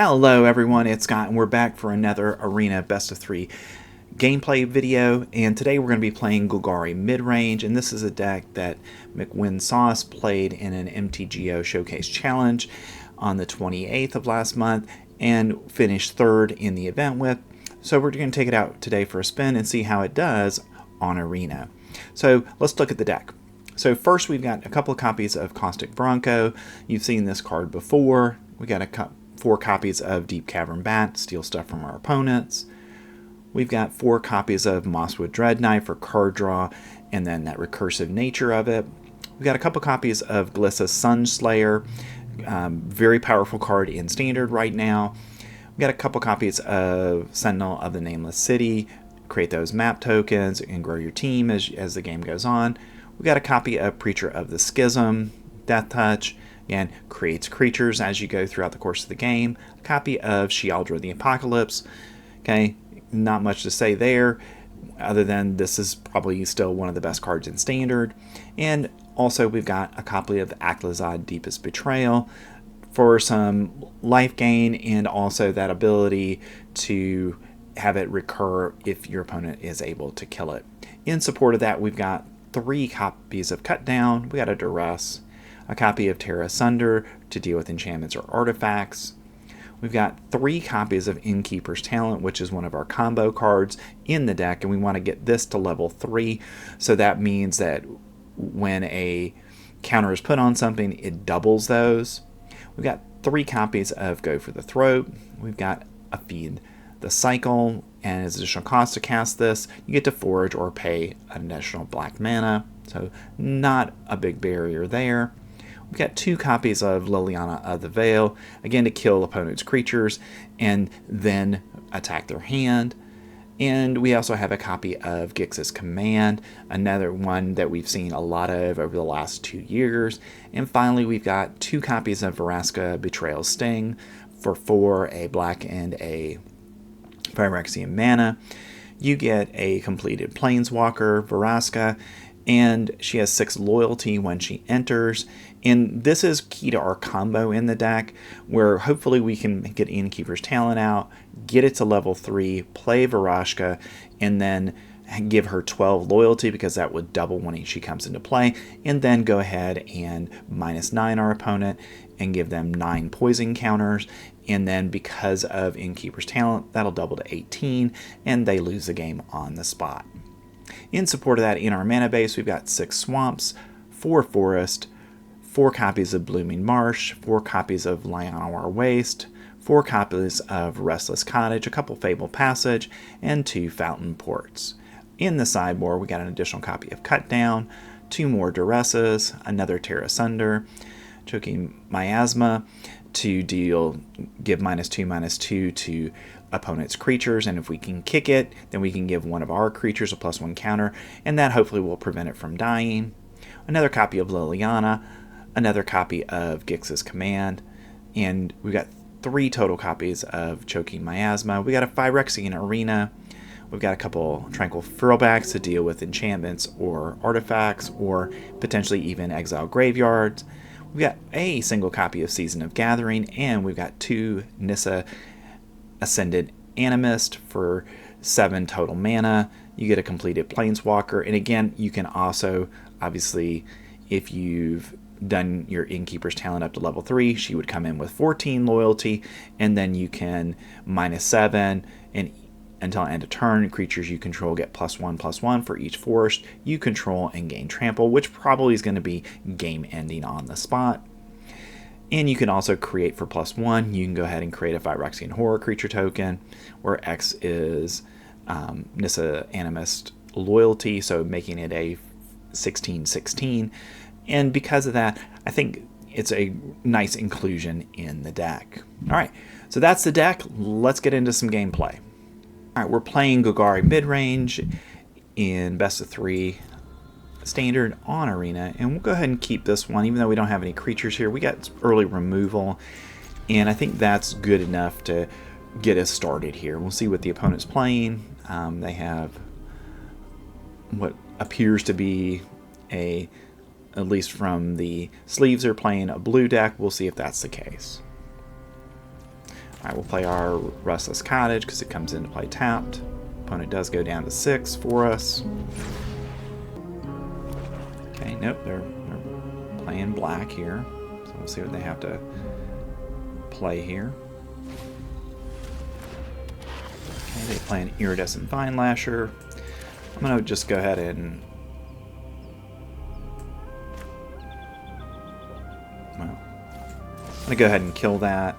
Hello everyone, it's Scott and we're back for another Arena Best of 3 gameplay video, and today we're going to be playing Golgari Midrange, and this is a deck that McWin played in an MTGO Showcase Challenge on the 28th of last month and finished third in the event with. So we're going to take it out today for a spin and see how it does on Arena. So let's look at the deck. So first we've got a couple of copies of Caustic Bronco. You've seen this card before. We got 4 copies of Deep-Cavern Bat, steal stuff from our opponents. We've got 4 copies of Mosswood Dreadknight for card draw, and then that recursive nature of it. We've got a couple copies of Glissa Sunslayer, very powerful card in Standard right now. We've got a couple copies of Sentinel of the Nameless City, create those map tokens and grow your team as the game goes on. We've got a copy of Preacher of the Schism, Death Touch, again, creates creatures as you go throughout the course of the game. A copy of Sheoldred the Apocalypse. Okay, not much to say there, other than this is probably still one of the best cards in Standard. And also we've got a copy of Aclazotz Deepest Betrayal for some life gain, and also that ability to have it recur if your opponent is able to kill it. In support of that, we've got 3 copies of Cut Down. We got a Duress, a copy of Tear Asunder to deal with enchantments or artifacts. We've got 3 copies of Innkeepers Talent, which is one of our combo cards in the deck, and we want to get this to level 3. So that means that when a counter is put on something, it doubles those. We've got 3 copies of Go for the Throat. We've got a Feed the Cycle, and as additional cost to cast this, you get to forage or pay an additional black mana. So not a big barrier there. We've got 2 copies of Liliana of the Veil, again to kill opponent's creatures and then attack their hand. And we also have a copy of Gix's Command, another one that we've seen a lot of over the last 2 years. And finally, we've got 2 copies of Vraska Betrayal Sting for 4, a black and a Phyrexian mana. You get a completed Planeswalker, Vraska, and she has 6 loyalty when she enters. And this is key to our combo in the deck, where hopefully we can get Innkeeper's Talent out, get it to level 3, play Vraska, and then give her 12 loyalty, because that would double when she comes into play, and then go ahead and -9 our opponent and give them 9 poison counters. And then because of Innkeeper's Talent, that'll double to 18, and they lose the game on the spot. In support of that, in our mana base, we've got 6 swamps, 4 forest, 4 copies of Blooming Marsh, 4 copies of Llanowar Wastes, 4 copies of Restless Cottage, a couple Fabled Passage, and 2 Fountainports. In the sideboard, we got an additional copy of Cut Down, 2 more Duresses, another Tear Asunder, Choking Miasma to give -2/-2 to opponent's creatures, and if we can kick it, then we can give one of our creatures a +1 counter, and that hopefully will prevent it from dying. Another copy of Liliana, another copy of Gix's Command, and we've got 3 total copies of Choking Miasma. We got a Phyrexian Arena. We've got a couple Tranquil Furlbacks to deal with enchantments or artifacts, or potentially even exile graveyards. We've got a single copy of Season of Gathering, and we've got 2 Nissa Ascended Animist for 7 total mana. You get a completed Planeswalker, and again, you can also, obviously, if you've done your Innkeeper's Talent up to level 3, she would come in with 14 loyalty, and then you can -7, and until end of turn, creatures you control get +1/+1 for each forest you control and gain trample, which probably is going to be game ending on the spot. And you can also create for +1. You can go ahead and create a Phyrexian Horror creature token, where X is Nissa Animist loyalty, so making it a 16/16. And because of that, I think it's a nice inclusion in the deck. All right, so that's the deck. Let's get into some gameplay. All right, we're playing Golgari Midrange in Best of 3 Standard on Arena, and we'll go ahead and keep this one, even though we don't have any creatures here. We got early removal, and I think that's good enough to get us started here. We'll see what the opponent's playing. They have what appears to be at least from the sleeves, they're playing a blue deck. We'll see if that's the case. Alright, we'll play our Restless Cottage because it comes into play tapped. Opponent does go down to 6 for us. Okay, nope, they're playing black here. So we'll see what they have to play here. Okay, they play an Iridescent Vine Lasher. I'm going to just go ahead and... Well, I'm going to go ahead and kill that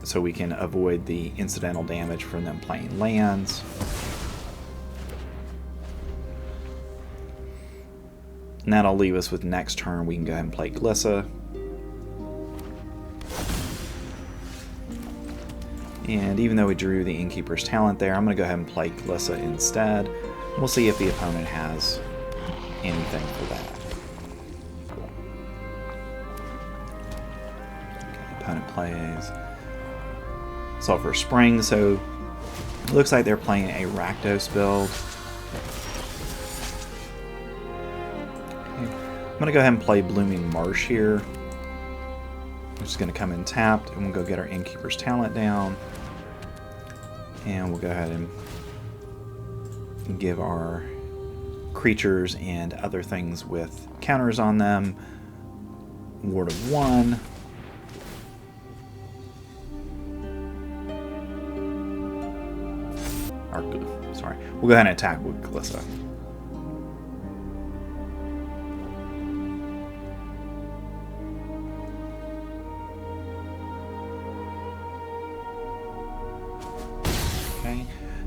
so we can avoid the incidental damage from them playing lands. And that'll leave us with next turn. We can go ahead and play Glissa. And even though we drew the Innkeeper's Talent there, I'm going to go ahead and play Glissa instead. We'll see if the opponent has anything for that. Cool. Okay, opponent plays Sulphur Spring, so it looks like they're playing a Rakdos build. I'm going to go ahead and play Blooming Marsh here. We're just going to come in tapped, and we'll go get our Innkeeper's Talent down. And we'll go ahead and give our creatures and other things with counters on them Ward of 1. Sorry, we'll go ahead and attack with Glissa.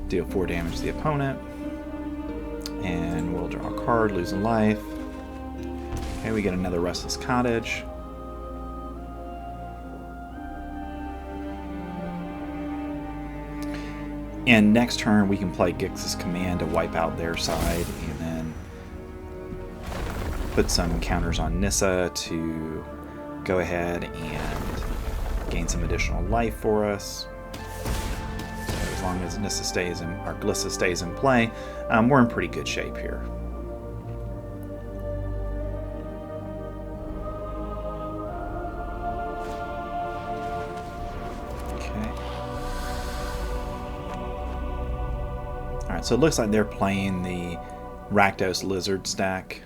Deal 4 damage to the opponent, and we'll draw a card, lose a life. Okay, we get another Restless Cottage. And next turn we can play Gix's Command to wipe out their side, and then put some counters on Nissa to go ahead and gain some additional life for us. As long as Nissa stays in, or Glissa stays in play, we're in pretty good shape here. Okay. Alright, so it looks like they're playing the Rakdos Lizard stack.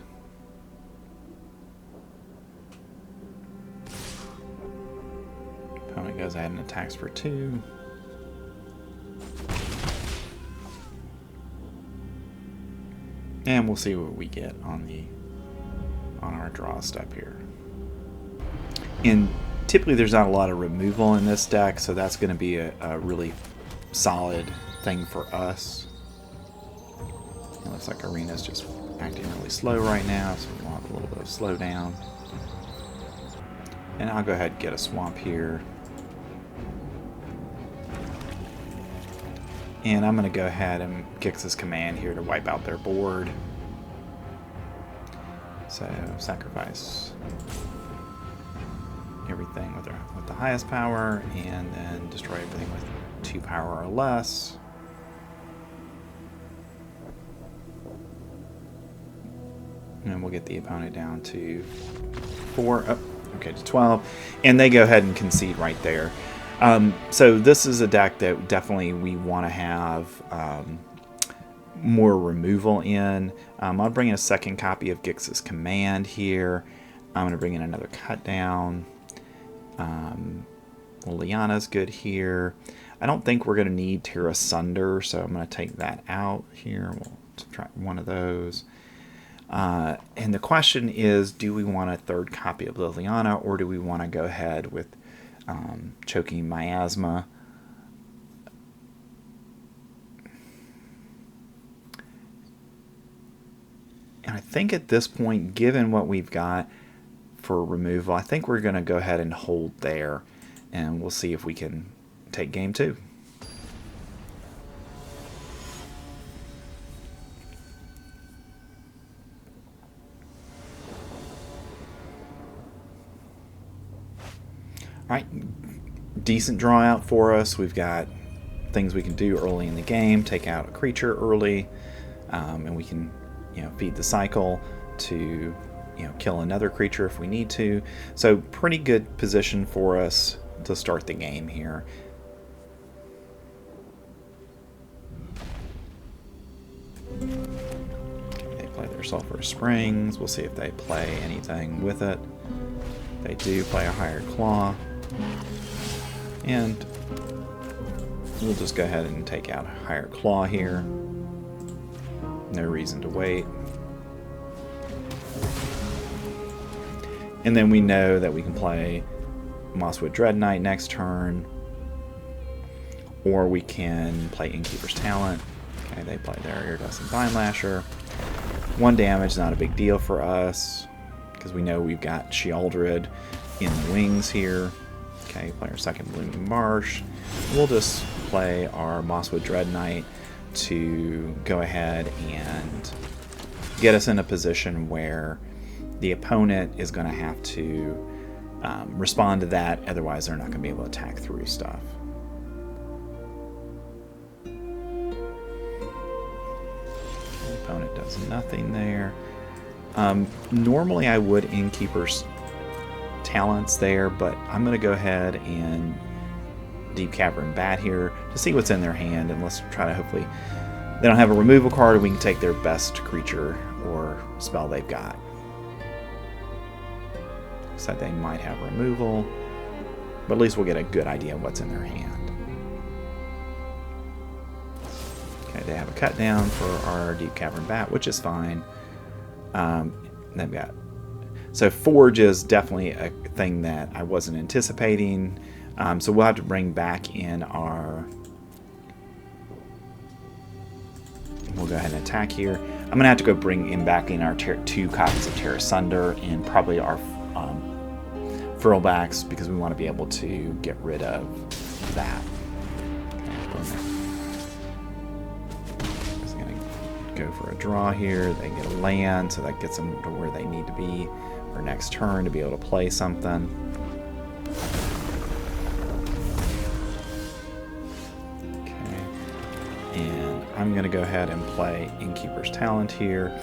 Opponent goes ahead and attacks for 2. And we'll see what we get on our draw step here. And typically there's not a lot of removal in this deck, so that's going to be a really solid thing for us. It looks like Arena's just acting really slow right now, so we want a little bit of slowdown. And I'll go ahead and get a swamp here. And I'm going to go ahead and Gix's Command here to wipe out their board. So sacrifice everything with the highest power, and then destroy everything with 2 power or less. And we'll get the opponent down to 4, oh, okay, to 12. And they go ahead and concede right there. So this is a deck that definitely we want to have more removal in. I'll bring in a second copy of Gix's Command here. I'm going to bring in another Cut Down. Liliana's good here. I don't think we're going to need Tear Asunder, so I'm going to take that out here. We'll subtract one of those. And the question is, do we want a third copy of Liliana, or do we want to go ahead with Choking Miasma? And I think at this point, given what we've got for removal, I think we're going to go ahead and hold there, and we'll see if we can take game 2. Alright, decent draw out for us. We've got things we can do early in the game, take out a creature early, and we can, feed the cycle to, kill another creature if we need to. So pretty good position for us to start the game here. their Sulphur Springs. We'll see if they play anything with it. They do play a higher claw. And we'll just go ahead and take out a higher claw here. No reason to wait. And then we know that we can play Mosswood Dreadknight next turn. Or we can play Innkeepers Talent. Okay, they play their Iridescent Vinelasher. 1 damage, not a big deal for us, because we know we've got Sheoldred in the wings here. Okay, play our second Blooming Marsh. We'll just play our Mosswood Dreadknight to go ahead and get us in a position where the opponent is going to have to respond to that, otherwise they're not going to be able to attack through stuff. The opponent does nothing there. Normally I would Innkeeper's Talents there, but I'm going to go ahead and Deep-Cavern Bat here to see what's in their hand, and let's try to hopefully they don't have a removal card, and we can take their best creature or spell they've got. Looks like they might have removal, but at least we'll get a good idea of what's in their hand. Okay, they have a cut down for our Deep-Cavern Bat, which is fine. They've got so Forge is definitely a thing that I wasn't anticipating. So we'll have to bring back in our... We'll go ahead and attack here. I'm going to have to go bring in back in our 2 copies of Tear Asunder and probably our Furlbacks, because we want to be able to get rid of that. Just going to go for a draw here. They get a land, so that gets them to where they need to be for next turn to be able to play something. I'm going to go ahead and play Innkeeper's Talent here.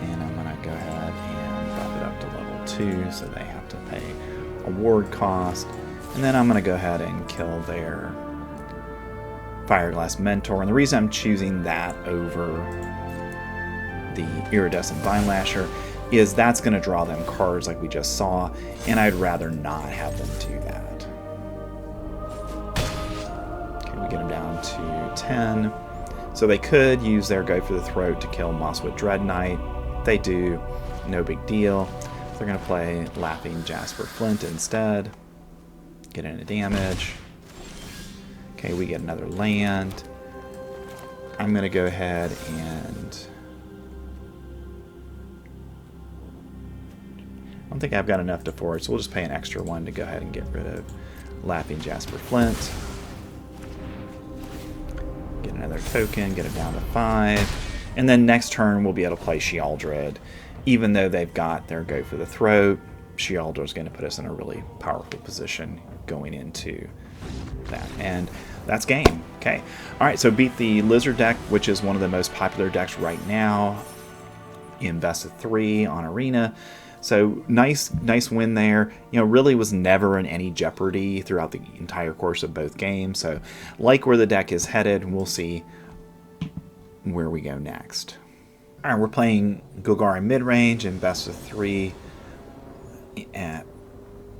And I'm going to go ahead and bump it up to level 2, so they have to pay a ward cost. And then I'm going to go ahead and kill their Fireglass Mentor. And the reason I'm choosing that over the Iridescent Vinelasher is that's going to draw them cards like we just saw, and I'd rather not have them do that. We get them down to 10. So they could use their Go for the Throat to kill Mosswood Dreadknight. They do, no big deal. They're going to play Laughing Jasper Flint instead. Get into damage. Okay, we get another land. I'm going to go ahead and... I don't think I've got enough to forge, so we'll just pay an extra 1 to go ahead and get rid of Laughing Jasper Flint. Get another token, get it down to 5. And then next turn we'll be able to play Sheoldred. Even though they've got their Go for the Throat, Sheoldred's going to put us in a really powerful position going into that. And that's game. Okay. Alright, so beat the Lizard deck, which is one of the most popular decks right now in Best of 3 on Arena. So nice win there. You know, really was never in any jeopardy throughout the entire course of both games. So like where the deck is headed, and we'll see where we go next. All right, we're playing Golgari Midrange in Best of 3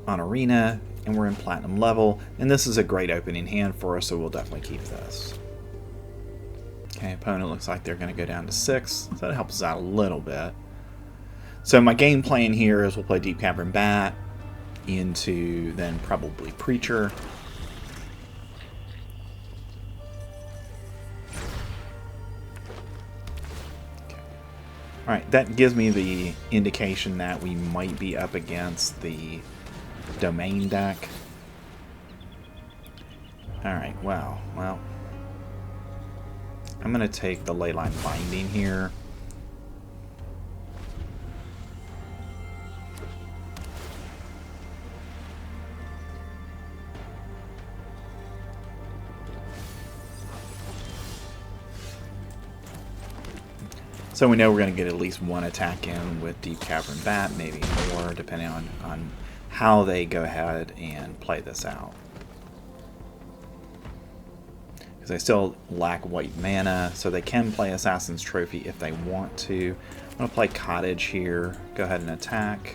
on Arena, and we're in Platinum level. And this is a great opening hand for us, so we'll definitely keep this. Okay, opponent looks like they're going to go down to 6, so that helps us out a little bit. So my game plan here is we'll play Deep-Cavern Bat into then probably Preacher. Okay. Alright, that gives me the indication that we might be up against the Domain deck. Alright, well, I'm going to take the Leyline Binding here. So we know we're going to get at least 1 attack in with Deep-Cavern Bat, maybe more, depending on how they go ahead and play this out. because they still lack white mana, so they can play Assassin's Trophy if they want to. I'm going to play Cottage here. Go ahead and attack.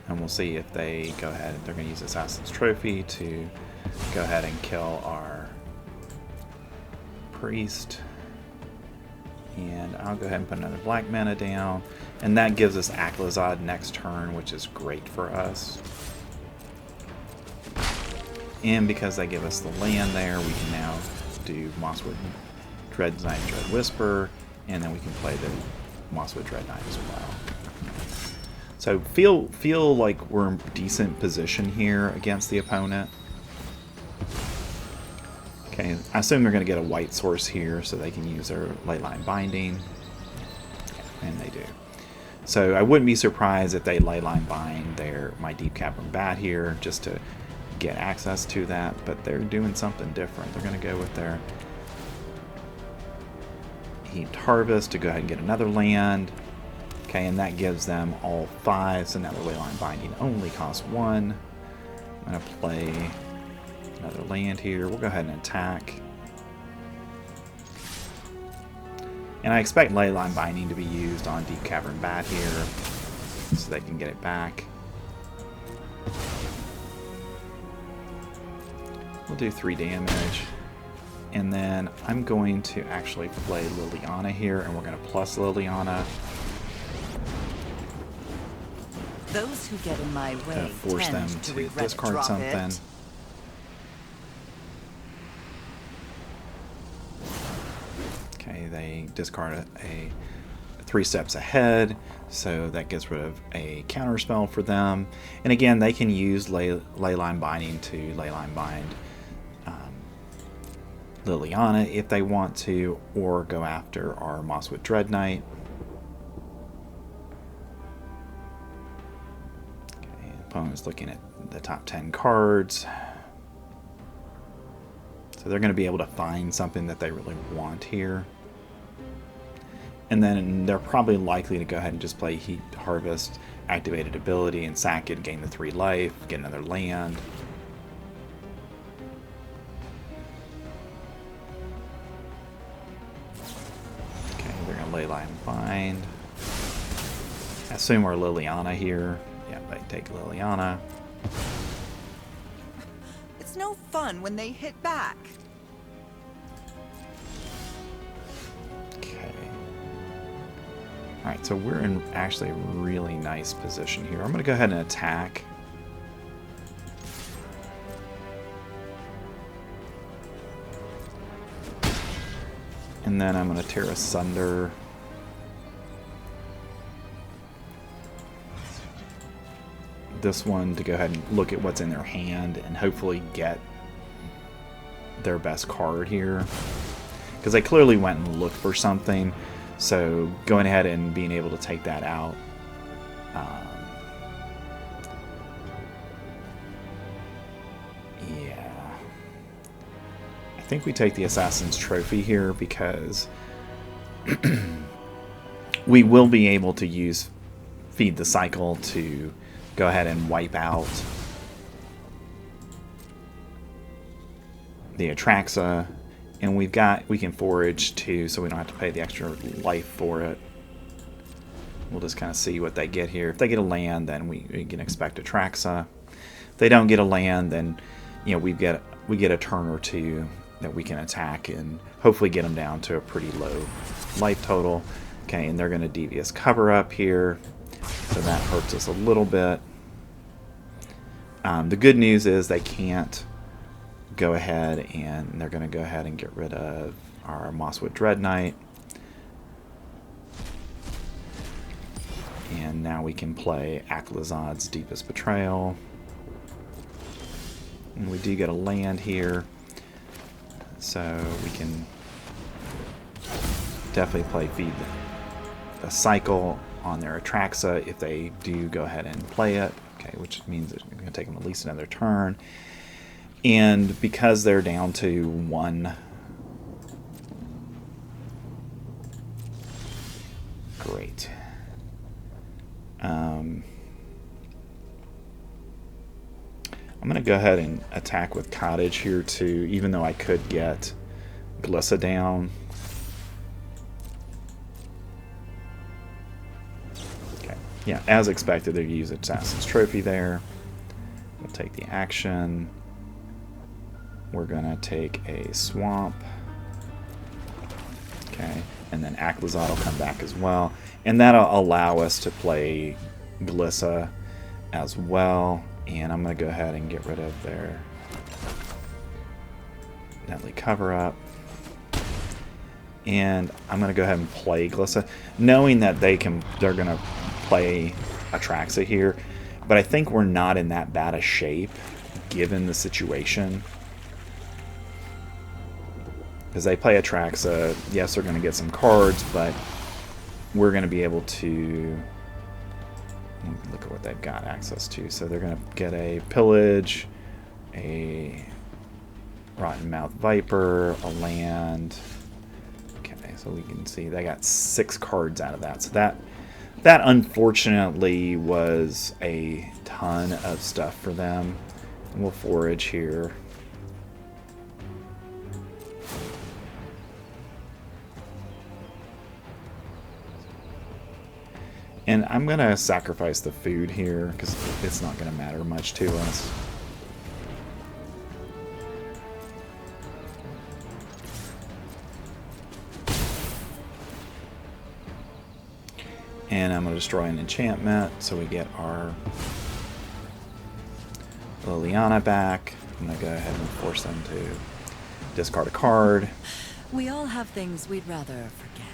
And we'll see if they go ahead. They're going to use Assassin's Trophy to go ahead and kill our priest. And I'll go ahead and put another black mana down. And that gives us Aclazotz next turn, which is great for us. And because they give us the land there, we can now do Mosswood Dreadknight, Dread Whisper, and then we can play the Mosswood Dreadknight as well. So feel like we're in decent position here against the opponent. Okay, I assume they're going to get a white source here so they can use their Leyline Binding. And they do. So I wouldn't be surprised if they Leyline Bind my Deep-Cavern Bat here just to get access to that, but they're doing something different. They're going to go with their Heaped Harvest to go ahead and get another land. Okay, and that gives them all 5, so now the Leyline Binding only costs 1. I'm going to play another land here. We'll go ahead and attack. And I expect Leyline Binding to be used on Deep-Cavern Bat here, so they can get it back. We'll do 3 damage. And then I'm going to actually play Liliana here, and we're going to plus Liliana. Those who get in my way force them to discard something. Okay, they discard a 3 steps ahead, so that gets rid of a counter spell for them. And again, they can use Leyline Binding to Leyline Bind Liliana if they want to, or go after our Mosswood Dreadknight. Okay, opponent's looking at the top 10 cards. So they're going to be able to find something that they really want here. And then they're probably likely to go ahead and just play Heaped Harvest, activated ability, and sack it, gain the 3 life, get another land. Okay, they're going to Leyline Bind. I assume we're Liliana here. Yeah, they take Liliana. It's no fun when they hit back. Okay. Alright, so we're in actually a really nice position here. I'm going to go ahead and attack. And then I'm going to Tear Asunder. This one to go ahead and look at what's in their hand and hopefully get their best card here. Because they clearly went and looked for something. So going ahead and being able to take that out. Yeah. I think we take the Assassin's Trophy here because we will be able to use Feed the Cycle to go ahead and wipe out the Atraxa, and we can forage too, so we don't have to pay the extra life for it. We'll just kind of see what they get here. If they get a land, then we can expect Atraxa. If they don't get a land, then we get a turn or two that we can attack and hopefully get them down to a pretty low life total. Okay, and they're going to Devious Cover Up here. So that hurts us a little bit. The good news is they can't go ahead and they're going to go ahead and get rid of our Mosswood Dreadknight. And now we can play Aclazotz Deepest Betrayal. And we do get a land here. So we can definitely play Feed the Cycle on their Atraxa if they do go ahead and play it. Okay, which means it's going to take them at least another turn. And because they're down to 1, great. I'm going to go ahead and attack with Cottage here too, even though I could get Glissa down. Okay, yeah, as expected, they use Assassin's Trophy there. We'll take the action. We're going to take a Swamp. Okay, and then Aclazotz will come back as well. And that'll allow us to play Glissa as well. And I'm going to go ahead and get rid of their Deadly Cover-Up. And I'm going to go ahead and play Glissa, knowing that they're going to play Atraxa here. But I think we're not in that bad a shape, given the situation. Because they play Atraxa, yes, they're going to get some cards, but we're going to be able to look at what they've got access to. So they're going to get a Pillage, a Rotten Mouth Viper, a land. Okay, so we can see they got 6 cards out of that. So that unfortunately was a ton of stuff for them. And we'll forage here. And I'm going to sacrifice the food here because it's not going to matter much to us. And I'm going to destroy an enchantment so we get our Liliana back. I'm going to go ahead and force them to discard a card. We all have things we'd rather forget.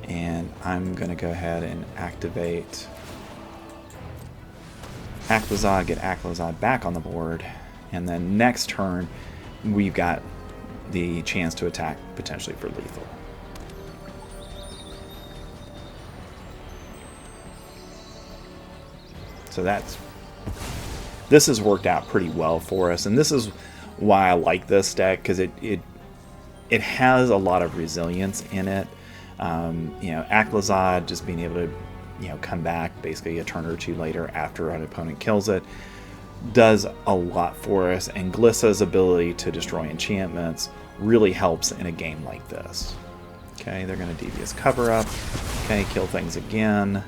And I'm going to go ahead and activate Aclazotz, get Aclazotz back on the board. And then next turn, we've got the chance to attack potentially for lethal. So this has worked out pretty well for us. And this is why I like this deck, because it has a lot of resilience in it. You know, Aclazotz just being able to, you know, come back basically a turn or two later after an opponent kills it does a lot for us, and Glissa's ability to destroy enchantments really helps in a game like this. Okay, they're going to Devious Cover-Up. Okay, kill things again.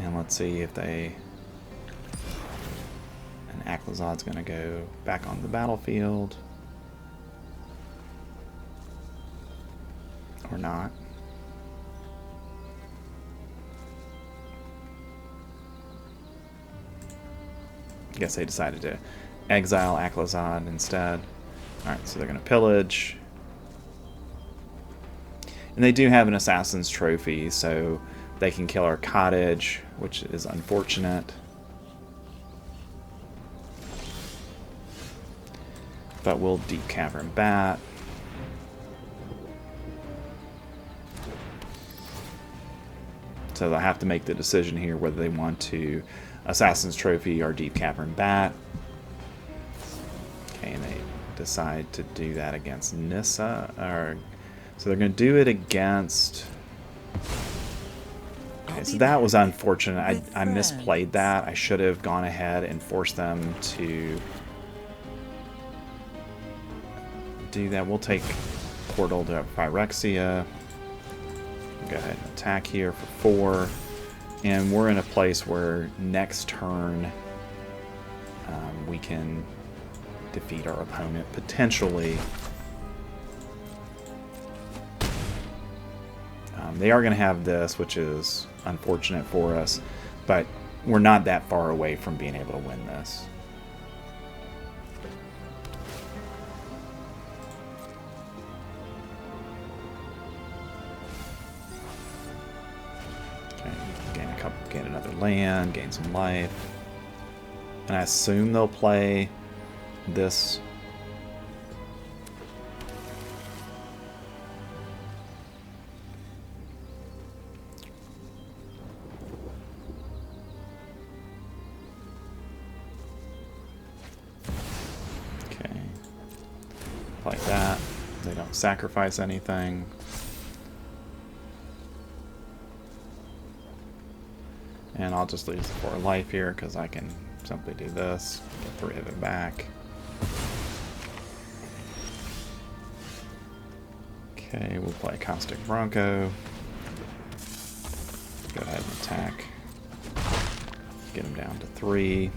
And let's see if they... And Aclazotz's going to go back on the battlefield. Or not. I guess they decided to exile Aclazotz instead. Alright, so they're going to pillage. And they do have an Assassin's Trophy, so they can kill our Cottage, which is unfortunate. But we'll Deep-Cavern Bat. So they'll have to make the decision here whether they want to Assassin's Trophy or Deep-Cavern Bat. Okay, and they decide to do that against Nissa. So they're going to do it against... Okay, so that was unfortunate. I misplayed that. I should have gone ahead and forced them to do that. We'll take Portal to Phyrexia. Go ahead and attack here for 4. And we're in a place where next turn we can defeat our opponent, potentially. They are going to have this, which is unfortunate for us, but we're not that far away from being able to win this. Gain another land, gain some life. And I assume they'll play this. Okay. Like that. They don't sacrifice anything. And I'll just lose 4 life here because I can simply do this. Get 3 of it back. Okay, we'll play Caustic Bronco. Go ahead and attack. Get him down to 3.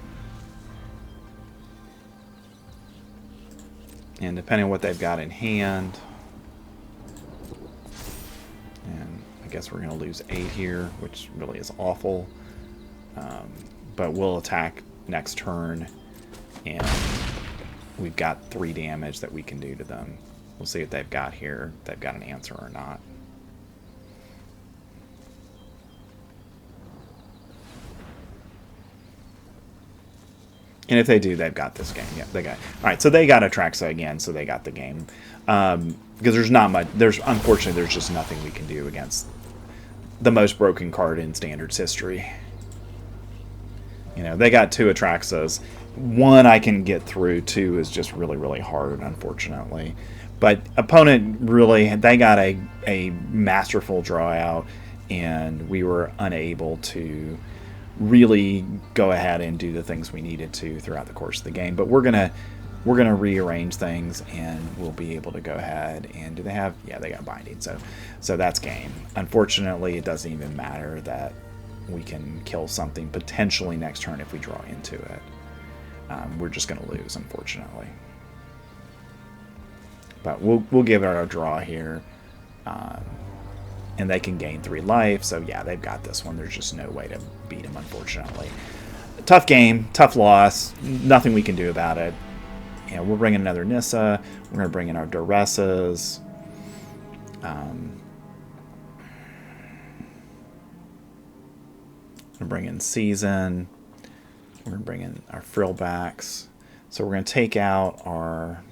And depending on what they've got in hand, and I guess we're going to lose 8 here, which really is awful. But we'll attack next turn, and we've got 3 damage that we can do to them. We'll see if they've got here, if they've got an answer or not. And if they do, they've got this game. Yeah, they got. All right, so they got Atraxa again, so they got the game. Because there's not much. Unfortunately, there's just nothing we can do against the most broken card in Standard's history. You know, they got 2 Atraxas. 1 I can get through. 2 is just really, really hard, unfortunately. But opponent really, they got a masterful draw out, and we were unable to really go ahead and do the things we needed to throughout the course of the game. But we're gonna rearrange things, and we'll be able to go ahead and do they have? Yeah, they got binding. So that's game. Unfortunately, it doesn't even matter that we can kill something potentially next turn if we draw into it. We're just gonna lose, unfortunately. But we'll give it our draw here. And they can gain 3 life, so yeah, they've got this one. There's just no way to beat them, unfortunately. Tough game, tough loss, nothing we can do about it. You know, we'll bring in another Nissa, we're going to bring in our Duresses. We're going to bring in Season. We're going to bring in our Frillbacks. So we're going to take out our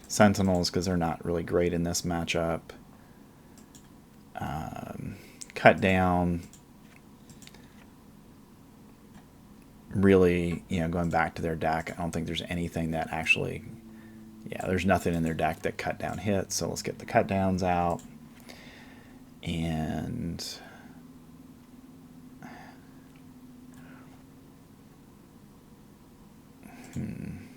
Sentinels because they're not really great in this matchup. Cut down. Really, you know, going back to their deck, I don't think there's anything that actually, yeah, there's nothing in their deck that cut down hits. So let's get the cut downs out. And I'm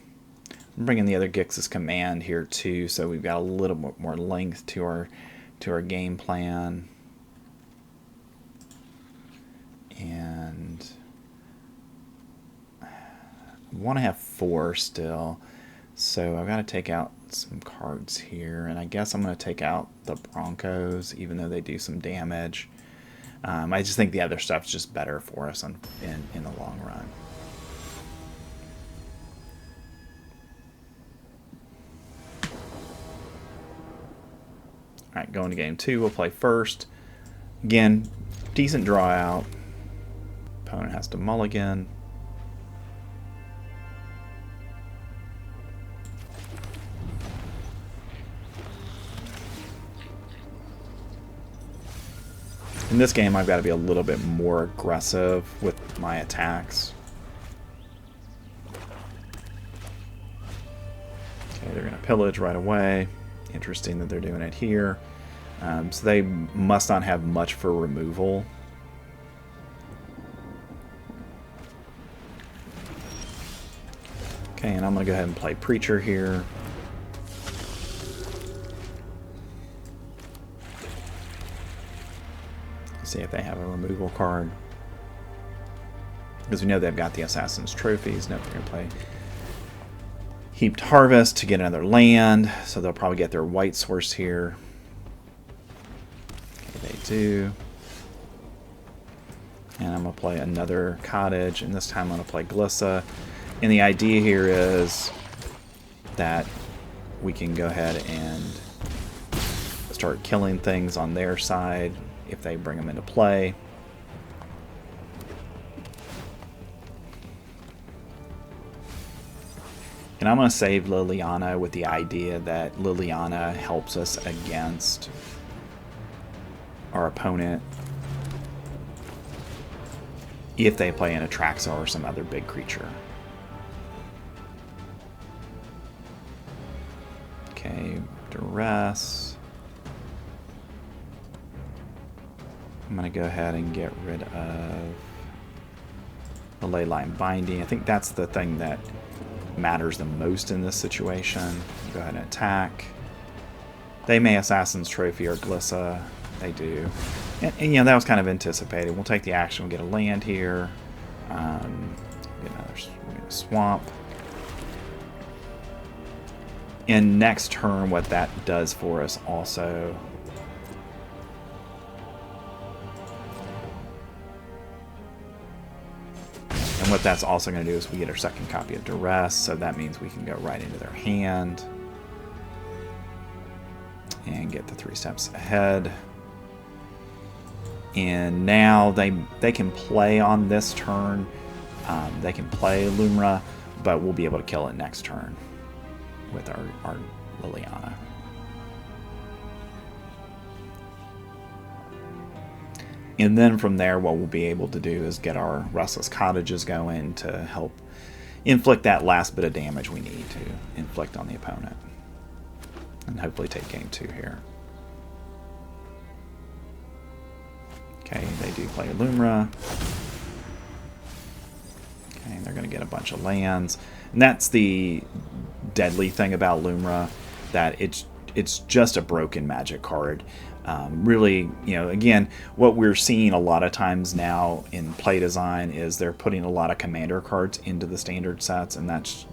bringing the other Gix's Command here too, so we've got a little bit more length to our game plan. And I want to have 4 still, so I've got to take out some cards here, and I guess I'm going to take out the Broncos, even though they do some damage. I just think the other stuff's just better for us in the long run. Alright, going to game 2, we'll play first. Again, decent draw out. Opponent has to mulligan. In this game, I've got to be a little bit more aggressive with my attacks. Okay, they're going to pillage right away. Interesting that they're doing it here. So they must not have much for removal. Okay, and I'm going to go ahead and play Preacher here. See if they have a removal card. Because we know they've got the Assassin's Trophies. Nope, they're going to play Heaped Harvest to get another land. So they'll probably get their white source here. Okay, they do. And I'm going to play another Cottage. And this time I'm going to play Glissa. And the idea here is that we can go ahead and start killing things on their side if they bring them into play. And I'm going to save Liliana with the idea that Liliana helps us against our opponent if they play an Atraxa or some other big creature. Okay, Duress. I'm going to go ahead and get rid of the Leyline Binding. I think that's the thing that matters the most in this situation. Go ahead and attack. They may Assassin's Trophy or Glissa. They do. And you know, that was kind of anticipated. We'll take the action. We'll get a land here. Get another swamp. And next turn, what that does for us also... And what that's also going to do is we get our second copy of Duress, so that means we can go right into their hand and get the 3 steps ahead. And now they can play on this turn. They can play Lumra, but we'll be able to kill it next turn with our Liliana. And then from there, what we'll be able to do is get our Restless Cottages going to help inflict that last bit of damage we need to inflict on the opponent. And hopefully take game 2 here. Okay, they do play Lumra. Okay, they're going to get a bunch of lands. And that's the deadly thing about Lumra, that it's just a broken Magic card. Really, you know, again, what we're seeing a lot of times now in play design is they're putting a lot of commander cards into the standard sets, and that's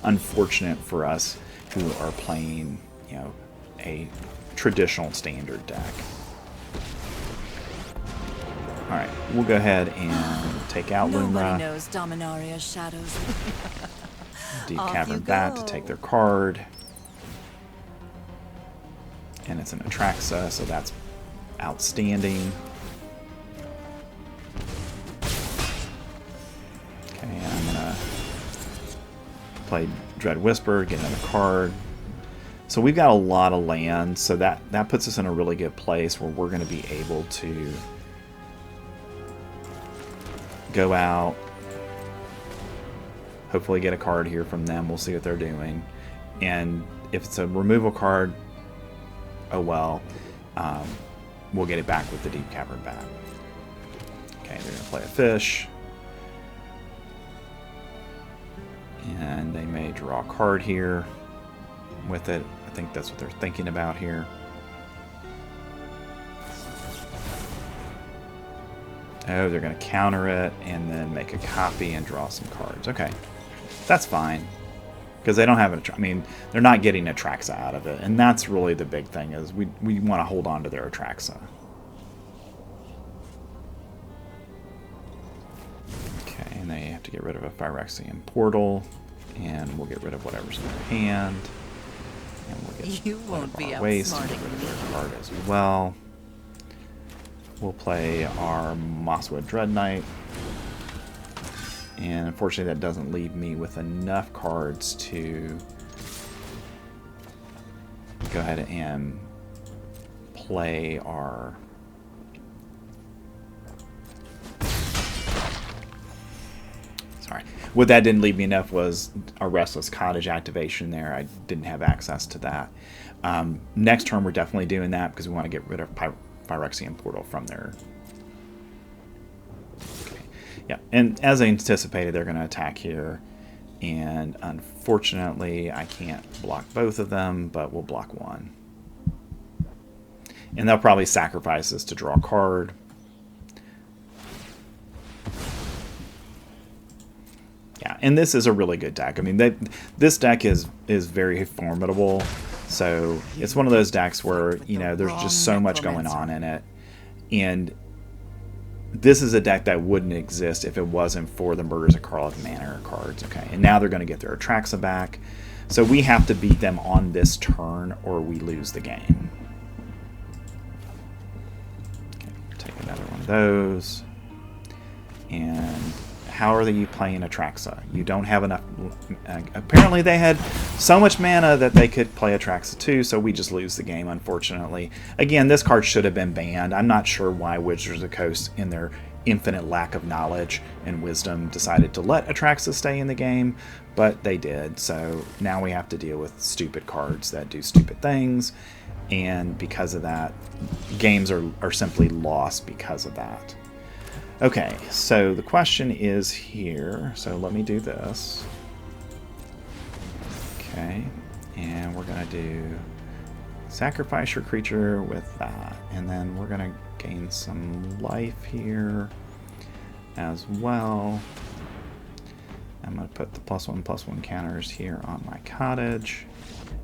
unfortunate for us who are playing, you know, a traditional standard deck. All right, we'll go ahead and take out Lumra. Nobody knows Dominaria's shadows. Deep-Cavern Bat to take their card. And it's an Atraxa, so that's outstanding. Okay, and I'm going to play Dread Whisper, get another card. So we've got a lot of land, so that puts us in a really good place where we're going to be able to go out, hopefully get a card here from them. We'll see what they're doing. And if it's a removal card, oh well, we'll get it back with the Deep-Cavern Bat. Okay, they're going to play a fish. And they may draw a card here with it. I think that's what they're thinking about here. Oh, they're going to counter it and then make a copy and draw some cards. Okay, that's fine. Because they don't have I mean, they're not getting Atraxa out of it. And that's really the big thing, is we want to hold on to their Atraxa. Okay, and they have to get rid of a Phyrexian Portal. And we'll get rid of whatever's in their hand. And we'll get You won't be waste and outsmarting get rid of me. their card as well. We'll play our Mosswood Dreadknight. And unfortunately that doesn't leave me with enough cards to go ahead and play our... Sorry. What that didn't leave me enough was a Restless Cottage activation there. I didn't have access to that. Next turn we're definitely doing that because we want to get rid of Phyrexian Portal from there. Okay. Yeah, and as I anticipated, they're going to attack here. And unfortunately, I can't block both of them, but we'll block one. And they'll probably sacrifice this to draw a card. Yeah, and this is a really good deck. I mean, this deck is very formidable. So it's one of those decks where, you know, there's just so much going on in it. And this is a deck that wouldn't exist if it wasn't for the Murders of Karlach Manor cards. Okay, and now they're going to get their Atraxa back. So we have to beat them on this turn or we lose the game. Okay, take another one of those. And how are they playing Atraxa? You don't have enough... apparently they had so much mana that they could play Atraxa too, so we just lose the game, unfortunately. Again, this card should have been banned. I'm not sure why Wizards of the Coast in their infinite lack of knowledge and wisdom, decided to let Atraxa stay in the game, but they did. So now we have to deal with stupid cards that do stupid things, and because of that, games are simply lost because of that. Okay, so the question is here. So let me do this. Okay, and we're going to do sacrifice your creature with that, and then we're going to gain some life here as well. I'm going to put the +1/+1 counters here on my cottage,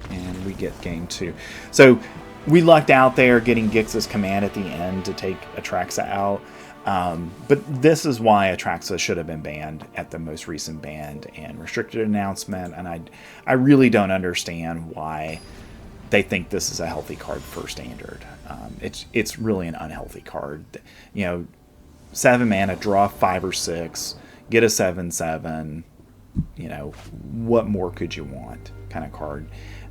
and we get game 2. So we lucked out there getting Gix's command at the end to take Atraxa out. But this is why Atraxa should have been banned at the most recent banned and restricted announcement, and I really don't understand why they think this is a healthy card for Standard. It's really an unhealthy card. 7 mana, draw 5 or 6, get a 7/7. What more could you want? Kind of card,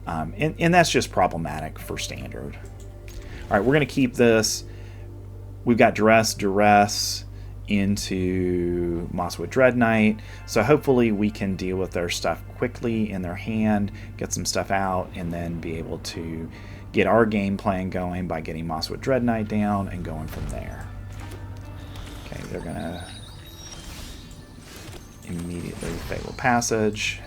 and that's just problematic for Standard. All right, we're going to keep this. We've got Duress into Mosswood Dreadknight, so hopefully we can deal with their stuff quickly in their hand, get some stuff out, and then be able to get our game plan going by getting Mosswood Dreadknight down and going from there. Okay, they're going to immediately Fabled Passage,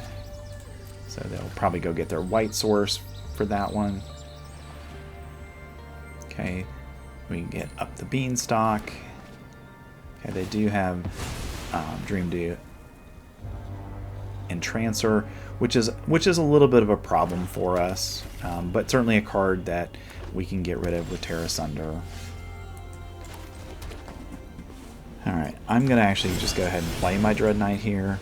so they'll probably go get their white source for that one. Okay. We can get up the Beanstalk. Okay, they do have Dream Dew and Trancer, which is a little bit of a problem for us, but certainly a card that we can get rid of with Tear Asunder. All right, I'm gonna actually just go ahead and play my Dreadknight here.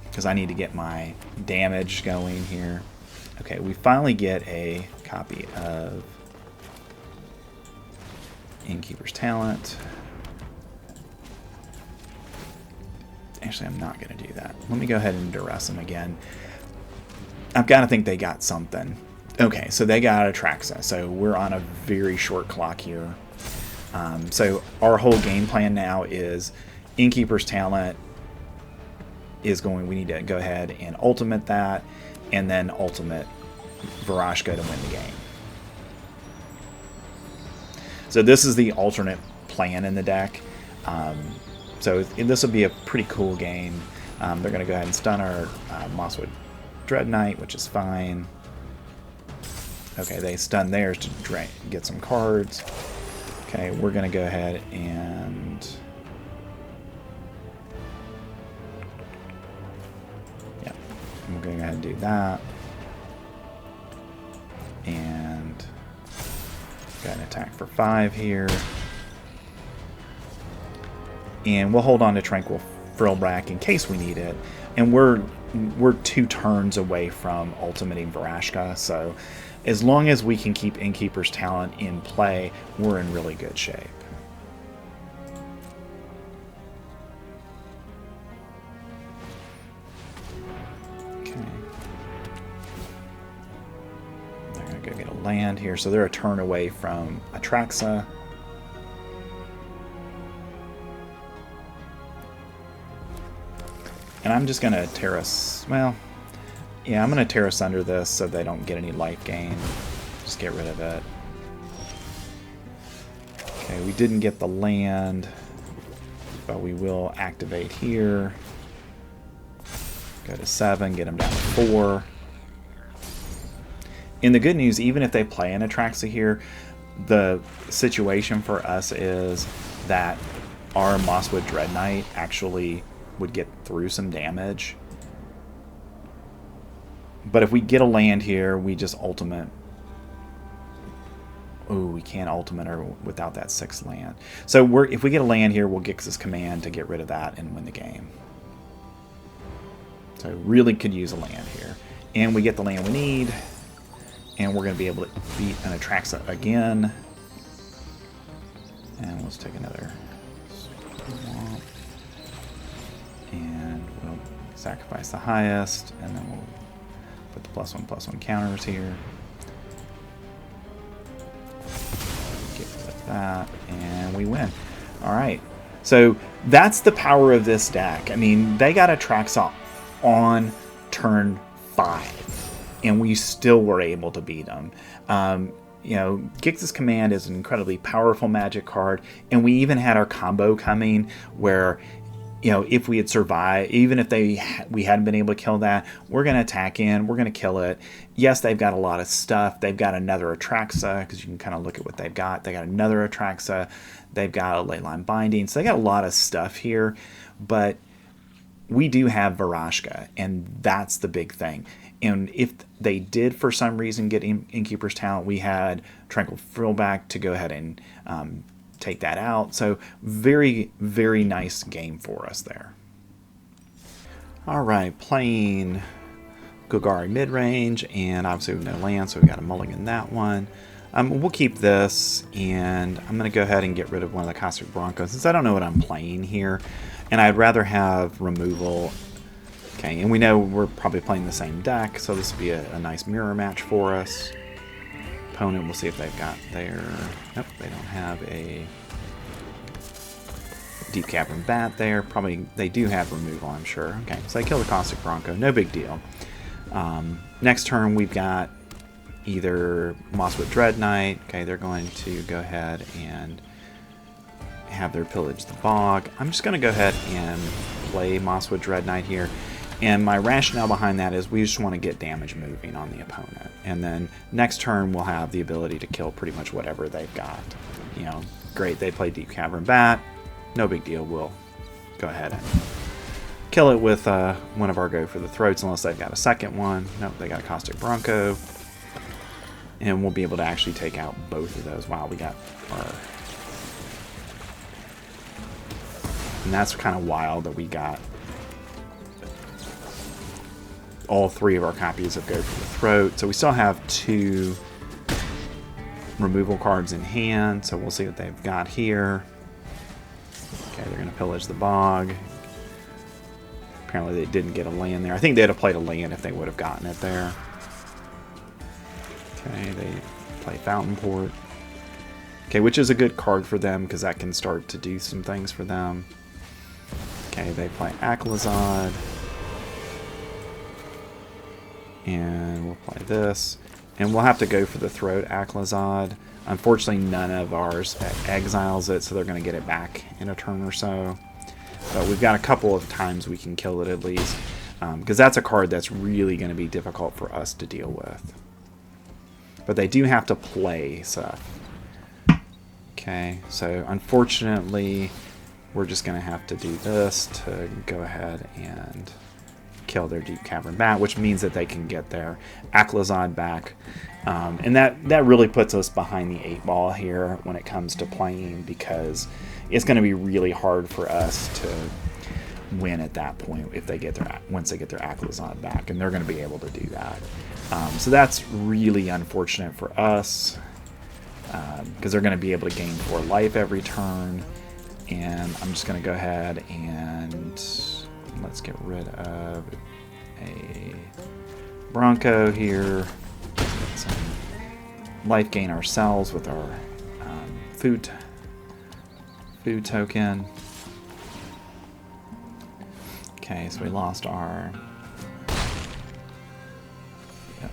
Because I need to get my damage going here. Okay, we finally get a copy of Innkeepers Talent. Actually, I'm not going to do that. Let me go ahead and Duress them again. I've got to think they got something. Okay, so they got Atraxa, so we're on a very short clock here. So our whole game plan now is Innkeepers Talent is going, we need to go ahead and ultimate that, and then ultimate Vraska to win the game. So this is the alternate plan in the deck. So this will be a pretty cool game. They're going to go ahead and stun our Mosswood Dreadknight, which is fine. Okay, they stun theirs to get some cards. Okay, we're going to go ahead and... yeah, we're going to go ahead and do that. And got an attack for 5 here. And we'll hold on to Tranquil Frillbrack in case we need it. And we're 2 turns away from ultimating Vraska, so as long as we can keep Innkeeper's Talent in play, we're in really good shape. Okay. They're going to go get a land here, so they're a turn away from Atraxa. And I'm just going to Tear Us... well, yeah, I'm going to Tear Asunder this so they don't get any life gain. Just get rid of it. Okay, we didn't get the land, but we will activate here. Go to 7, get them down to 4. And the good news, even if they play an Atraxa here, the situation for us is that our Mosswood Dreadknight actually would get through some damage. But if we get a land here, we just ultimate. Ooh, we can't ultimate her without that 6th land. So if we get a land here, we'll Gix's command to get rid of that and win the game. So really could use a land here. And we get the land we need. And we're going to be able to beat an Atraxa again. And let's take another swamp. And we'll sacrifice the highest, and then we'll put the +1/+1 counters here. that, and we win. All right. So that's the power of this deck. I mean, they got Aclazotz on turn 5, and we still were able to beat them. You know, Gix's Command is an incredibly powerful Magic card, and we even had our combo coming where, you know, if we had survived, even if we hadn't been able to kill that, we're going to attack in, we're going to kill it. Yes, they've got a lot of stuff. They've got another Aclazotz, because you can kind of look at what they've got. They got another Aclazotz. They've got a Leyline Binding. So they got a lot of stuff here, but we do have Vraska, and that's the big thing. And if they did, for some reason, get Innkeepers Talent, we had Tranquil Frillback to go ahead and take that out. So very, very nice game for us there. All right, playing Golgari Midrange, and obviously with no land, so we got a mulligan that one. We'll keep this, and I'm going to go ahead and get rid of one of the Caustic Bronco since I don't know what I'm playing here, and I'd rather have removal. Okay, and we know we're probably playing the same deck, so this will be a nice mirror match for us. Opponent, we'll see if they've got their... Nope, they don't have a Deep-Cavern Bat there. Probably they do have removal, I'm sure. Okay, so they kill the Caustic Bronco, no big deal. Next turn we've got either Mosswood Dreadknight. Okay, they're going to go ahead and have their Pillage the Bog. I'm just going to go ahead and play Mosswood Dreadknight here. And my rationale behind that is we just want to get damage moving on the opponent. And then next turn we'll have the ability to kill pretty much whatever they've got. You know, great, they play Deep-Cavern Bat. No big deal, we'll go ahead and kill it with one of our Go for the Throats, unless they've got a second one. Nope, they got a Caustic Bronco. And we'll be able to actually take out both of those. Wow, we got our... And that's kind of wild that we got all 3 of our copies of Go for the Throat. So we still have 2 removal cards in hand. So we'll see what they've got here. Okay, they're going to Pillage the Bog. Apparently they didn't get a land there. I think they'd have played a land if they would have gotten it there. Okay, they play Fountainport. Okay, which is a good card for them because that can start to do some things for them. Okay, they play Aclazotz. And we'll play this. And we'll have to go for the Throat Aclazotz. Unfortunately, none of ours exiles it, so they're going to get it back in a turn or so. But we've got a couple of times we can kill it at least. Because that's a card that's really going to be difficult for us to deal with. But they do have to play stuff. Okay, so unfortunately, we're just going to have to do this to go ahead and kill their Deep-Cavern Bat, which means that they can get their Aclazotz back. And that really puts us behind the 8 ball here when it comes to playing, because it's going to be really hard for us to win at that point if they get once they get their Aclazotz back, and they're going to be able to do that. So that's really unfortunate for us, because they're going to be able to gain 4 life every turn. And I'm just going to go ahead and let's get rid of a Bronco here. Get some life gain ourselves with our food token. Okay, so we lost our...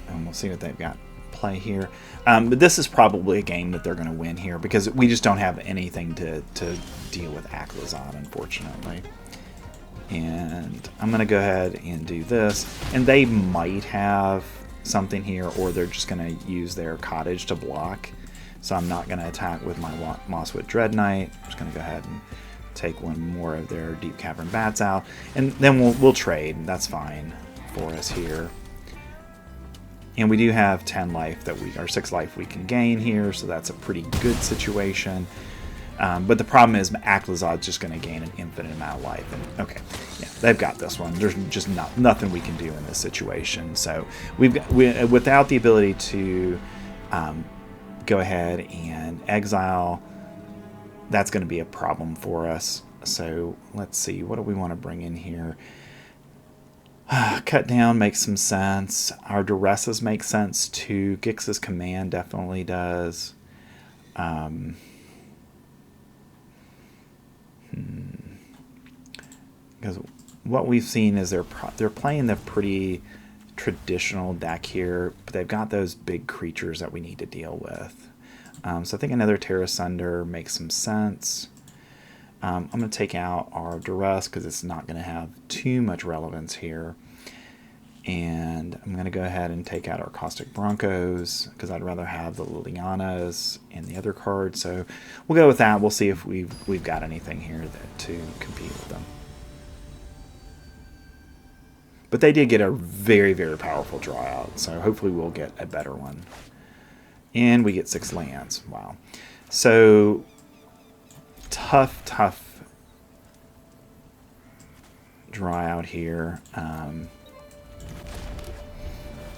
And we'll see what they've got play here. But this is probably a game that they're going to win here, because we just don't have anything to deal with Aclazotz, unfortunately. And I'm going to go ahead and do this. And they might have something here, or they're just going to use their cottage to block. So I'm not going to attack with my Mosswood Dreadknight. I'm just going to go ahead and take one more of their Deep-Cavern Bats out. And then we'll trade. That's fine for us here. And we do have 10 life or 6 life we can gain here, so that's a pretty good situation. But the problem is Aclazotz is just going to gain an infinite amount of life. And okay, yeah, they've got this one. There's just nothing we can do in this situation. So without the ability to go ahead and exile, that's going to be a problem for us. So let's see, what do we want to bring in here? Cut down makes some sense. Our Duresses make sense too. Gix's Command definitely does. Because what we've seen is they're playing the pretty traditional deck here, but they've got those big creatures that we need to deal with. So I think another Tear Asunder makes some sense. I'm going to take out our Duress because it's not going to have too much relevance here. And I'm going to go ahead and take out our Caustic Broncos because I'd rather have the Lilianas and the other card. So we'll go with that. We'll see if we've got anything here to compete with them. But they did get a very, very powerful draw out, so hopefully we'll get a better one. And we get 6 lands. Wow. So tough draw out here.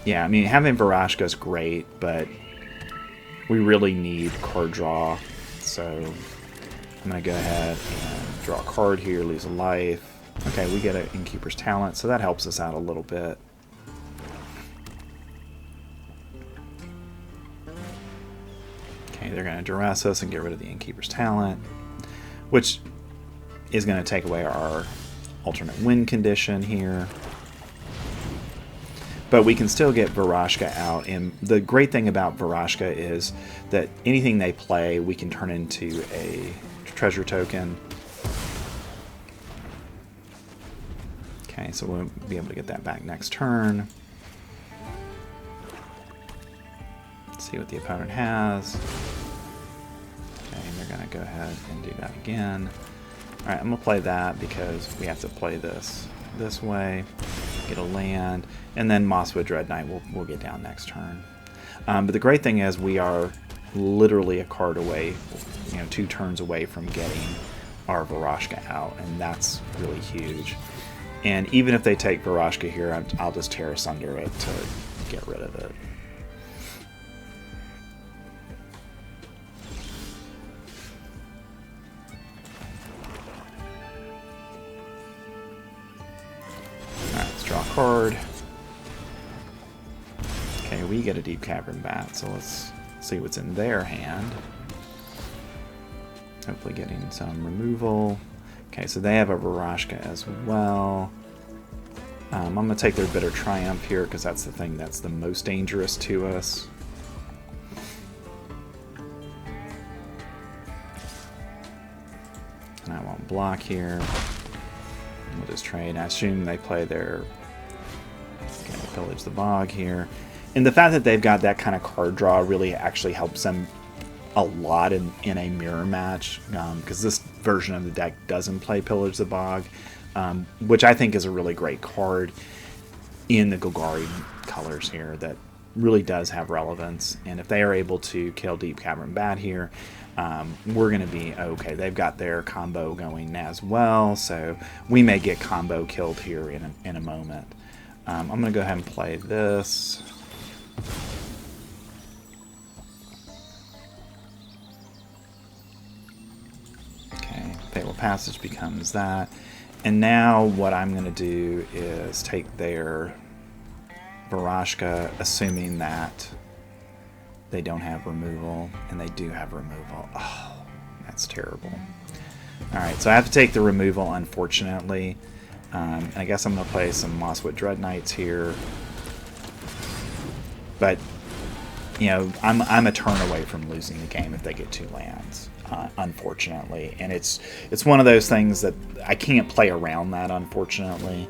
Yeah, I mean, having Vraska is great, but we really need card draw. So I'm going to go ahead and draw a card here, lose a life. Okay, we get an Innkeeper's Talent, so that helps us out a little bit. Okay, they're going to Duress us and get rid of the Innkeeper's Talent, which is going to take away our alternate win condition here. But we can still get Vraska out, and the great thing about Vraska is that anything they play, we can turn into a treasure token. Okay, so we'll be able to get that back next turn. Let's see what the opponent has. Okay, and they're going to go ahead and do that again. Alright, I'm going to play that because we have to play this way. Get a land, and then Mosswood Dreadknight we'll get down next turn. But the great thing is we are literally a card away, 2 turns away from getting our Vraska out, and that's really huge. And even if they take Vraska here, I'll just Tear Asunder it to get rid of it. Alright, let's draw a card. Okay, we get a Deep-Cavern Bat, so let's see what's in their hand. Hopefully getting some removal. Okay, so they have a Vraska as well. I'm going to take their Bitter Triumph here because that's the thing that's the most dangerous to us. And I won't block here. We'll just trade. I assume they play their Pillage the Bog here. And the fact that they've got that kind of card draw really actually helps them a lot in a mirror match, because this version of the deck doesn't play Pillage the Bog, which I think is a really great card in the Golgari colors here that really does have relevance. And if they are able to kill Deep-Cavern Bat here, we're going to be okay. They've got their combo going as well, so we may get combo killed here in a moment. I'm going to go ahead and play this. Fabled Passage becomes that. And now what I'm going to do is take their Vraska, assuming that they don't have removal, and they do have removal. Oh, that's terrible. Alright, so I have to take the removal, unfortunately. And I guess I'm going to play some Mosswood Dreadknights here. But, I'm a turn away from losing the game if they get 2 lands. Unfortunately, and it's one of those things that I can't play around that, unfortunately.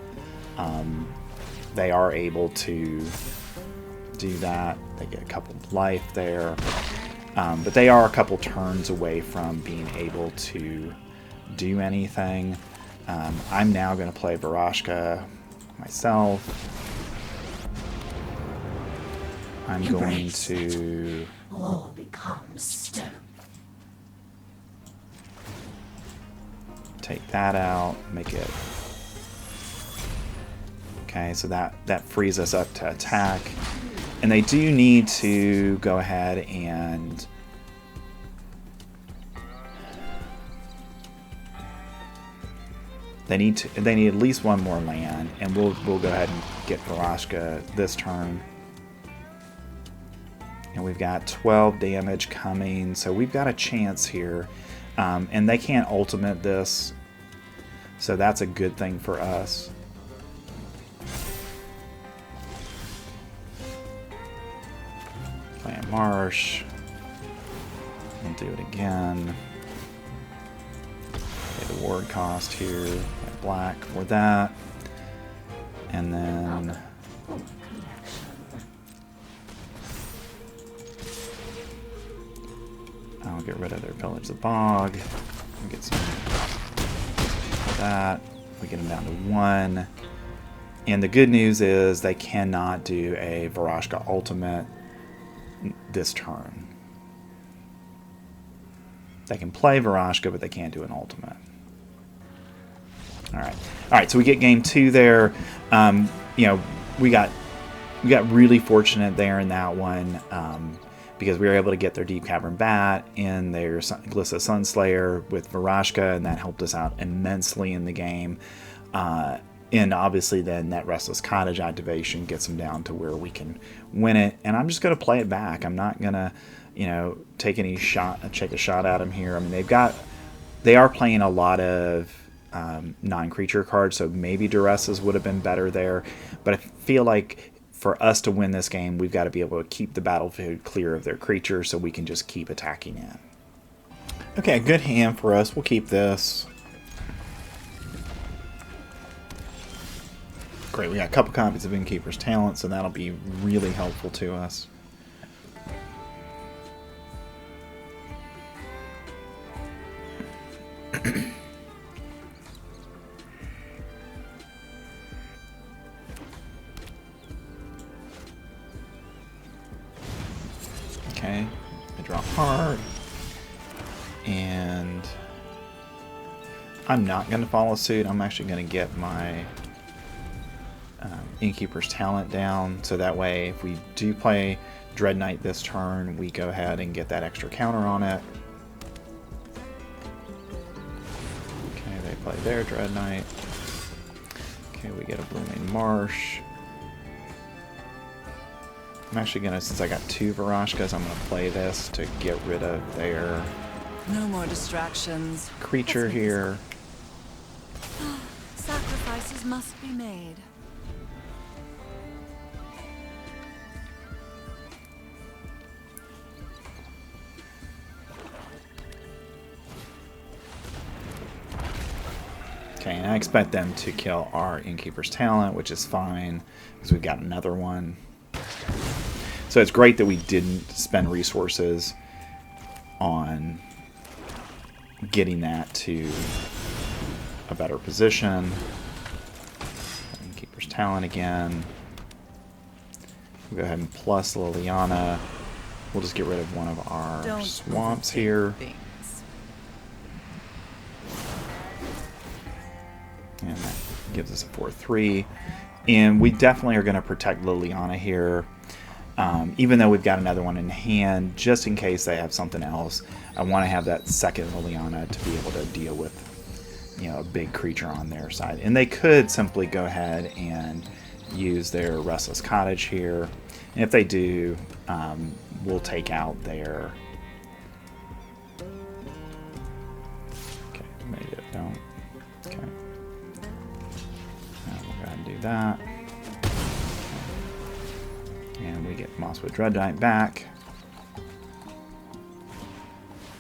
They are able to do that. They get a couple of life there, but they are a couple turns away from being able to do anything. I'm now going to play Vraska myself. I'm going to all becomes stone. Take that out, make it okay, so that frees us up to attack. And they do need to go ahead and they need at least 1 more land, and we'll go ahead and get Vraska this turn. And we've got 12 damage coming, so we've got a chance here. And they can't ultimate this, so that's a good thing for us. Play a Marsh. We'll do it again. Okay, the ward cost here. Play black for that. And then I'll get rid of their Pillage the Bog. We'll get some of that. We get them down to 1. And the good news is they cannot do a Vraska ultimate this turn. They can play Vraska, but they can't do an ultimate. Alright, so we get game 2 there. You know, we got really fortunate there in that one. Because we were able to get their Deep-Cavern Bat and their Glissa Sunslayer with Vraska, and that helped us out immensely in the game. And obviously then that Restless Cottage activation gets them down to where we can win it. And I'm just going to play it back. I'm not going to, you know, take a shot at them here. I mean, they are playing a lot of non-creature cards, so maybe Duresses would have been better there. But I feel like for us to win this game, we've got to be able to keep the battlefield clear of their creatures so we can just keep attacking it. Okay, a good hand for us. We'll keep this. Great, we got a couple copies of Innkeepers Talent, so that'll be really helpful to us. Okay, I draw hard, and I'm not going to follow suit. I'm actually going to get my Innkeeper's Talent down, so that way if we do play Dreadknight this turn, we go ahead and get that extra counter on it. Okay, they play their Dreadknight. Okay, we get a Blooming Marsh. I'm actually going to, since I got 2 Vraskas, I'm going to play this to get rid of their No more distractions. creature here. Sacrifices must be made. Okay, and I expect them to kill our Innkeeper's Talent, which is fine, because we've got another one. So it's great that we didn't spend resources on getting that to a better position. Innkeeper's Talent again. We'll go ahead and plus Liliana. We'll just get rid of one of our swamps here. And that gives us a 4/3. And we definitely are going to protect Liliana here. Even though we've got another one in hand, just in case they have something else, I want to have that second Liliana to be able to deal with, you know, a big creature on their side. And they could simply go ahead and use their Restless Cottage here. And if they do, we'll take out their... Okay, maybe it don't. Okay. Now we'll go ahead and do that. And we get Mosswood Dreadknight back.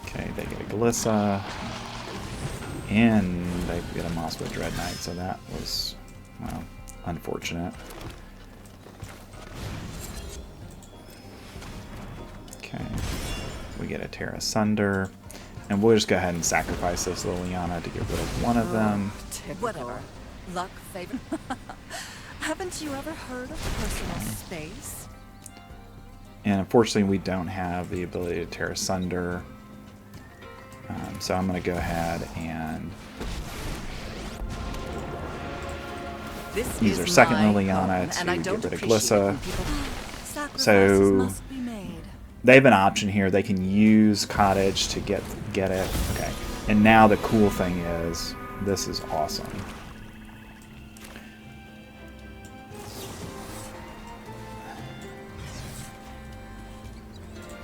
Okay, they get a Glissa. And they get a Mosswood Dreadknight, so that was, well, unfortunate. Okay, we get a Tear Asunder. And we'll just go ahead and sacrifice this Liliana to get rid of one of them. Whatever. Luck, favor. Haven't you ever heard of personal space? And unfortunately, we don't have the ability to Tear Asunder. So I'm going to go ahead and use our second Liliana to get rid of Glissa. So they have an option here. They can use Cottage to get it. Okay. And now the cool thing is, this is awesome.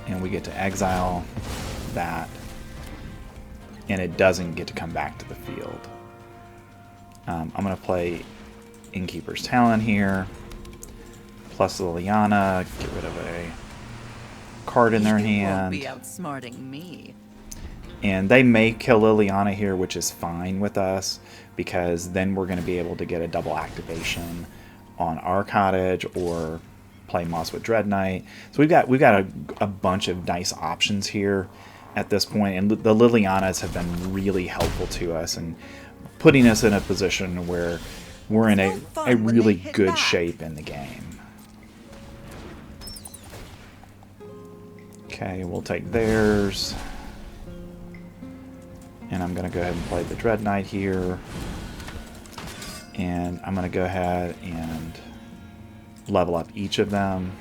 And we get to exile that. and it doesn't get to come back to the field. I'm going to play Innkeepers Talent here, plus Liliana, get rid of a card in their hand. You won't be outsmarting me. And they may kill Liliana here, which is fine with us, because then we're going to be able to get a double activation on our cottage or play Mosswood Dreadknight. So we've got a bunch of nice options here at this point, and the Lilianas have been really helpful to us and putting us in a position where we're in a really good shape in the game. Okay, we'll take theirs. And I'm going to go ahead and play the Dreadknight here. And I'm going to go ahead and level up each of them.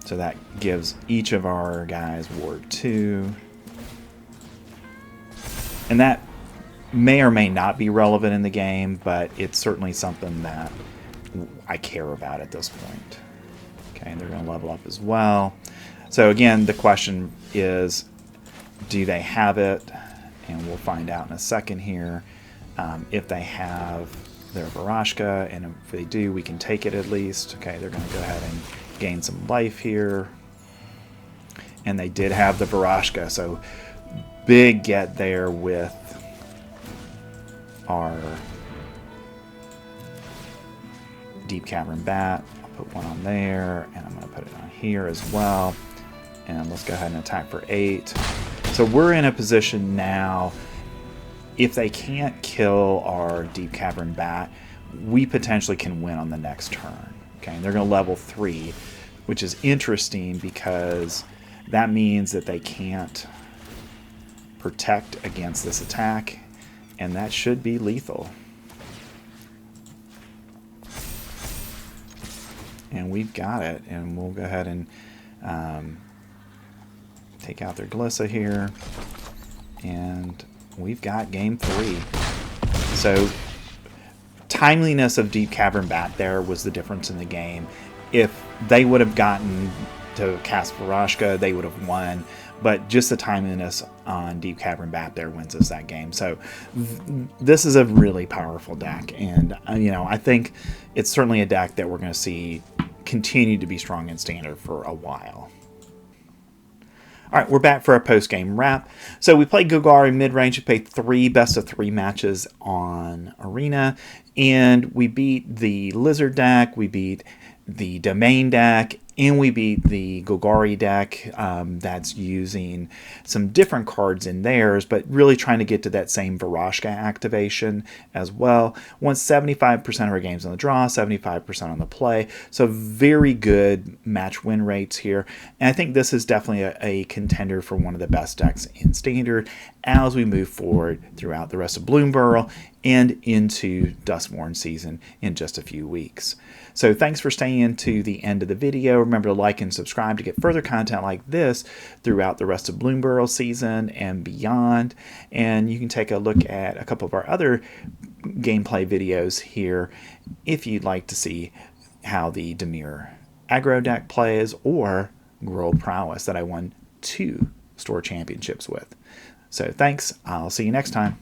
So that gives each of our guys Ward 2. And that may or may not be relevant in the game, but it's certainly something that I care about at this point. Okay, and they're going to level up as well. So again, the question is, do they have it? And we'll find out in a second here. If they have their Vraska, and if they do, we can take it at least. Okay, they're going to go ahead and gain some life here. And they did have the Vraska, so big get there with our Deep-Cavern Bat. I'll put one on there, and I'm going to put it on here as well. And let's go ahead and attack for 8. So we're in a position now, if they can't kill our Deep-Cavern Bat, we potentially can win on the next turn. Okay, and they're going to level 3, which is interesting because that means that they can't protect against this attack, and that should be lethal. And we've got it, and we'll go ahead and take out their Glissa here, and we've got game 3. So timeliness of Deep-Cavern Bat there was the difference in the game. If they would have gotten to cast Vraska, they would have won, but just the timeliness on Deep-Cavern Bat there wins us that game. So this is a really powerful deck, and I think it's certainly a deck that we're going to see continue to be strong in Standard for a while. All right, we're back for our post-game wrap. So we played Golgari Midrange. We played 3 best-of-3 matches on Arena, and we beat the Lizard deck, we beat the Domain deck, and we beat the Golgari deck that's using some different cards in theirs, but really trying to get to that same Vraska activation as well. Won 75% of our games on the draw, 75% on the play. So very good match win rates here. And I think this is definitely a contender for one of the best decks in Standard as we move forward throughout the rest of Bloomburrow and into Duskmourn season in just a few weeks. So thanks for staying to the end of the video. Remember to like and subscribe to get further content like this throughout the rest of Bloomburrow season and beyond. And you can take a look at a couple of our other gameplay videos here if you'd like to see how the Dimir aggro deck plays or Grohl Prowess that I won 2 store championships with. So thanks. I'll see you next time.